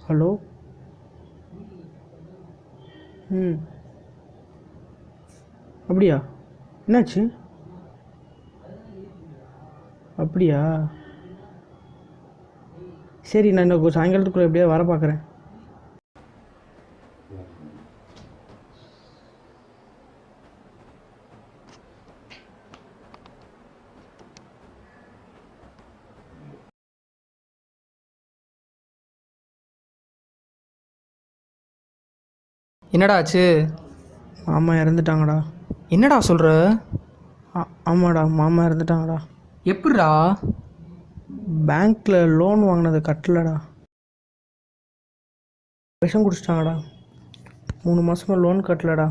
Hello. அப்படியா? என்னாச்சு? அப்படியா? சரி, நான் இன்னும் சாயங்காலத்துக்குள்ளே எப்படியா வர பார்க்குறேன். என்னடா ஆச்சு? மாமா இறந்துட்டாங்கடா. என்னடா சொல்கிற? ஆமாடா, மாமா இறந்துட்டாங்கடா. எப்படிடா? பேங்க்கில் லோன் வாங்கினது கட்டலடா. விஷம் குடிச்சிட்டாங்கடா. 3 மாதமாக லோன் கட்டலடா.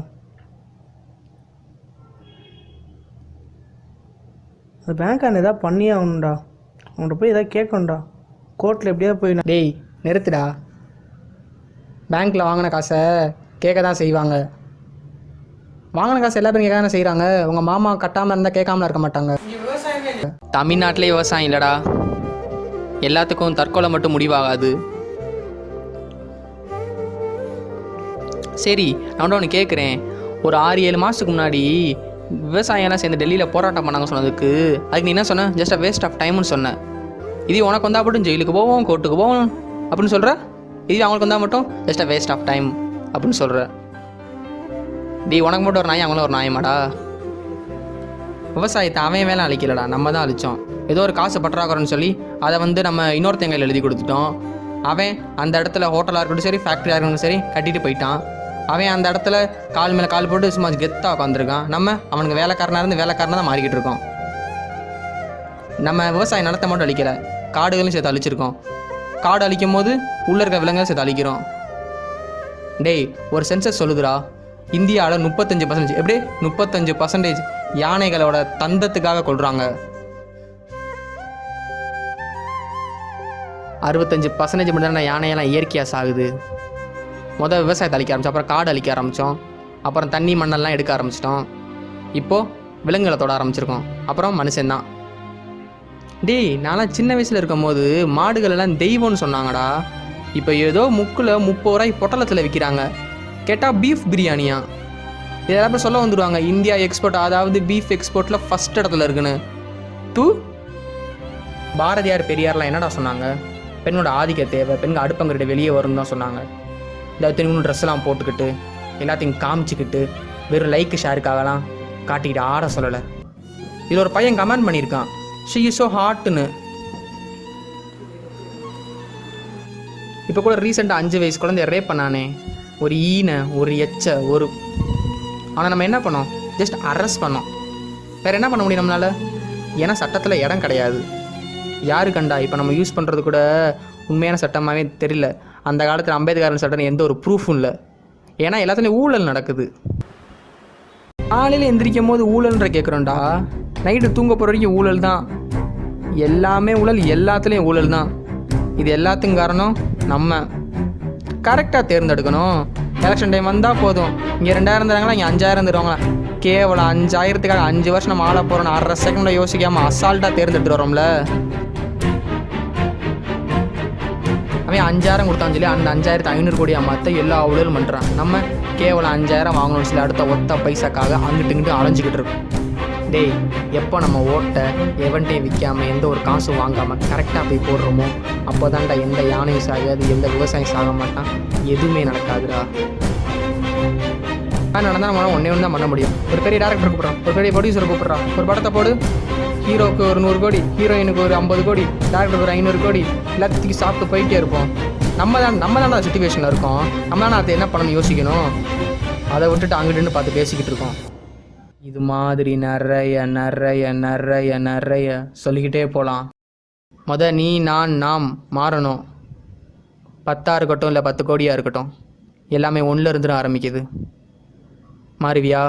அந்த பேங்க்கான எதாவது பண்ணியே ஆகணும்டா. அவன்கிட்ட போய் எதாவது கேட்கணும்டா. கோர்ட்டில் எப்படியாவது போய் டேய் நிறுத்துடா. பேங்க்கில் வாங்கின காசை கேட்க தான் செய்வாங்க. வாங்கின காசு எல்லா பேரும் கேட்க தானே செய்கிறாங்க. உங்கள் மாமா கட்டாமல் இருந்தால் கேட்காமலாம் இருக்க மாட்டாங்க. தமிழ்நாட்டிலே விவசாயம் இல்லைடா. எல்லாத்துக்கும் தற்கொலை மட்டும் முடிவாகாது. சரி, நான் ஒன்று கேட்குறேன். ஒரு 6-7 மாதத்துக்கு முன்னாடி விவசாயம்லாம் சேர்ந்து டெல்லியில் போராட்டம் பண்ணாங்க சொன்னதுக்கு அதுக்கு நீ என்ன சொன்ன? ஜஸ்ட் அ வேஸ்ட் ஆஃப் டைம்னு சொன்னேன். இது உனக்கு வந்தால் மட்டும் ஜெயிலுக்கு போவோம், கோர்ட்டுக்கு போவோம் அப்படின்னு சொல்கிற. இது அவங்களுக்கு வந்தால் மட்டும் just a waste of time அப்படின்னு சொல்கிற. உனக்கு மட்டும் ஒரு நாய், அவங்களும் ஒரு நாயமாடா. விவசாயத்தை அவன் வேலை அழிக்கலடா, நம்ம தான் அழித்தோம். ஏதோ ஒரு காசு பற்றாக்குறன்னு சொல்லி அதை நம்ம இன்னொருத்தங்கையில் எழுதி கொடுத்துட்டோம். அவன் அந்த இடத்துல ஹோட்டலாக இருக்கட்டும் சரி, ஃபேக்ட்ரியாக இருக்கட்டும் சரி கட்டிட்டு போயிட்டான். அவன் அந்த இடத்துல கால் மேலே கால் போட்டு சும்மா கெத்தாக உட்காந்துருக்கான். நம்ம அவனுக்கு வேலைக்காரனாக இருந்து வேலைக்காரனாக தான் மாறிக்கிட்டு இருக்கோம். நம்ம விவசாய நிலத்தை மட்டும் அழிக்கலை, காடுகளும் சேர்த்து அழிச்சிருக்கோம். காடு அழிக்கும் போது உள்ளே இருக்க விலங்குகளும் சேர்த்து அழிக்கிறோம். ஒரு சென்சஸ் சொல்லுதுடா, இந்தியாவில் 35%, எப்படி 35% யானைகளோட தந்தத்துக்காக கொள்கிறாங்க. 65% மட்டும் தான் யானையெல்லாம் இயற்கையாக சாகுது. முதல் விவசாயத்தை அழிக்க ஆரம்பித்தோம், அப்புறம் காடு அழிக்க ஆரம்பித்தோம், அப்புறம் தண்ணி மண்ணெல்லாம் எடுக்க ஆரம்பிச்சிட்டோம். இப்போது விலங்குகளை தொட ஆரம்பிச்சிருக்கோம், அப்புறம் மனுஷன்தான். நான்லாம் சின்ன வயசில் இருக்கும் போது மாடுகள் எல்லாம் தெய்வம்னு சொன்னாங்கடா. இப்போ ஏதோ முக்கில் 30 ரூபாய் பொட்டலத்தில் விற்கிறாங்க. கேட்டால் பீஃப் பிரியாணியா? இதெல்லாம் சொல்ல வந்துடுவாங்க இந்தியா எக்ஸ்போர்ட், அதாவது பீஃப் எக்ஸ்போர்ட்டில் ஃபஸ்ட் இடத்துல இருக்குன்னு. பாரதியார் பெரியார்லாம் என்னடா சொன்னாங்க? பெண்ணோட ஆதிக்க தேவை, பெண்கள் அடுப்பங்கிட்ட வெளியே வரும்னு தான் சொன்னாங்க. இந்த திரும்ப ட்ரெஸ்லாம் போட்டுக்கிட்டு எல்லாத்தையும் காமிச்சிக்கிட்டு வெறும் லைக்கு ஷேருக்காகலாம் காட்டிக்கிட்டு ஆட சொல்லலை. இதில் ஒரு பையன் கமெண்ட் பண்ணியிருக்கான், ஷி இஸ் ஸோ ஹாட்னு. இப்போ கூட ரீசெண்டாக 5 வயசு குழந்தைய ரேப் பண்ணானே, ஒரு ஈனை, ஒரு எச்ச, ஒரு. ஆனால் நம்ம என்ன பண்ணோம்? ஜஸ்ட் அரெஸ்ட் பண்ணோம். வேறு என்ன பண்ண முடியும் நம்மளால்? ஏன்னா சட்டத்தில் இடம் கிடையாது. யாரு கண்டா இப்போ நம்ம யூஸ் பண்ணுறது கூட உண்மையான சட்டமாகவே தெரியல. அந்த காலத்தில் அம்பேத்கர் சட்டம் எந்த ஒரு ப்ரூஃபும் இல்லை. ஏன்னா எல்லாத்துலேயும் ஊழல் நடக்குது. காலையில் எந்திரிக்கும் போது ஊழல்ன்ற கேட்குறோண்டா, நைட்டு தூங்க போகிற வரைக்கும் ஊழல் தான். எல்லாமே ஊழல், எல்லாத்துலேயும் ஊழல் தான். இது எல்லாத்துக்கும் காரணம் நம்ம கரெக்டாக தேர்ந்தெடுக்கணும். எலெக்ஷன் டைம் வந்தால் போதும், இங்கே 2000 தராங்களா, இங்கே 5000 தருவாங்களா? கேவலம் 5000த்துக்காக 5 வருஷம் நம்ம ஆள போகிறோம். 1/2 செகண்டில் யோசிக்காமல் அசால்ட்டாக தேர்ந்தெடுத்து வரோம்ல. அவன் 5000 கொடுத்தான்னு சொல்லி அந்த 5500 கோடியாக மாற்ற எல்லா ஊழலும் பண்ணுறான். நம்ம கேவலம் 5000 வாங்கணும்னு சொல்லி அடுத்த ஒத்த பைசாக்காக அங்கிட்டு இங்கிட்டு அலைஞ்சிக்கிட்டு இருக்கோம். எப்போ நம்ம ஓட்டை எவன்ட்டையும் விற்காமல் எந்த ஒரு காசும் வாங்காமல் கரெக்டாக போய் போடுறோமோ அப்போ தான்டா எந்த யானையும் சாகாது, எந்த விவசாயம் சாக மாட்டான், எதுவுமே நடக்காதுடா. நடந்தால் நம்ம ஒன்றே ஒன்று தான் பண்ண முடியும். ஒரு பெரிய டேரக்டர் கூப்பிட்றான், ஒரு பெரிய ப்ரொடியூசரை கூப்பிட்றான், ஒரு படத்தை போடு, ஹீரோவுக்கு ஒரு 100 கோடி, ஹீரோயினுக்கு ஒரு 50 கோடி, டேரக்டருக்கு ஒரு 500 கோடி, எல்லாத்துக்கும் சாப்பிட்டு போயிட்டே இருப்போம். நம்ம தான் சிச்சுவேஷனில் இருக்கோம். நம்ம தான் அதை என்ன பண்ணணும் யோசிக்கணும். அதை விட்டுட்டு அங்கிட்டு பார்த்து பேசிக்கிட்டு இருக்கோம். இது மாதிரி நிறைய நிறைய நிறைய நிறைய சொல்லிக்கிட்டே போகலாம். நீ நான் நாம் மாறணும். 10 இருக்கட்டும் இல்லை 10 கோடியாக இருக்கட்டும், எல்லாமே 1ல் இருந்து ஆரம்பிக்குது. மாறுவியா?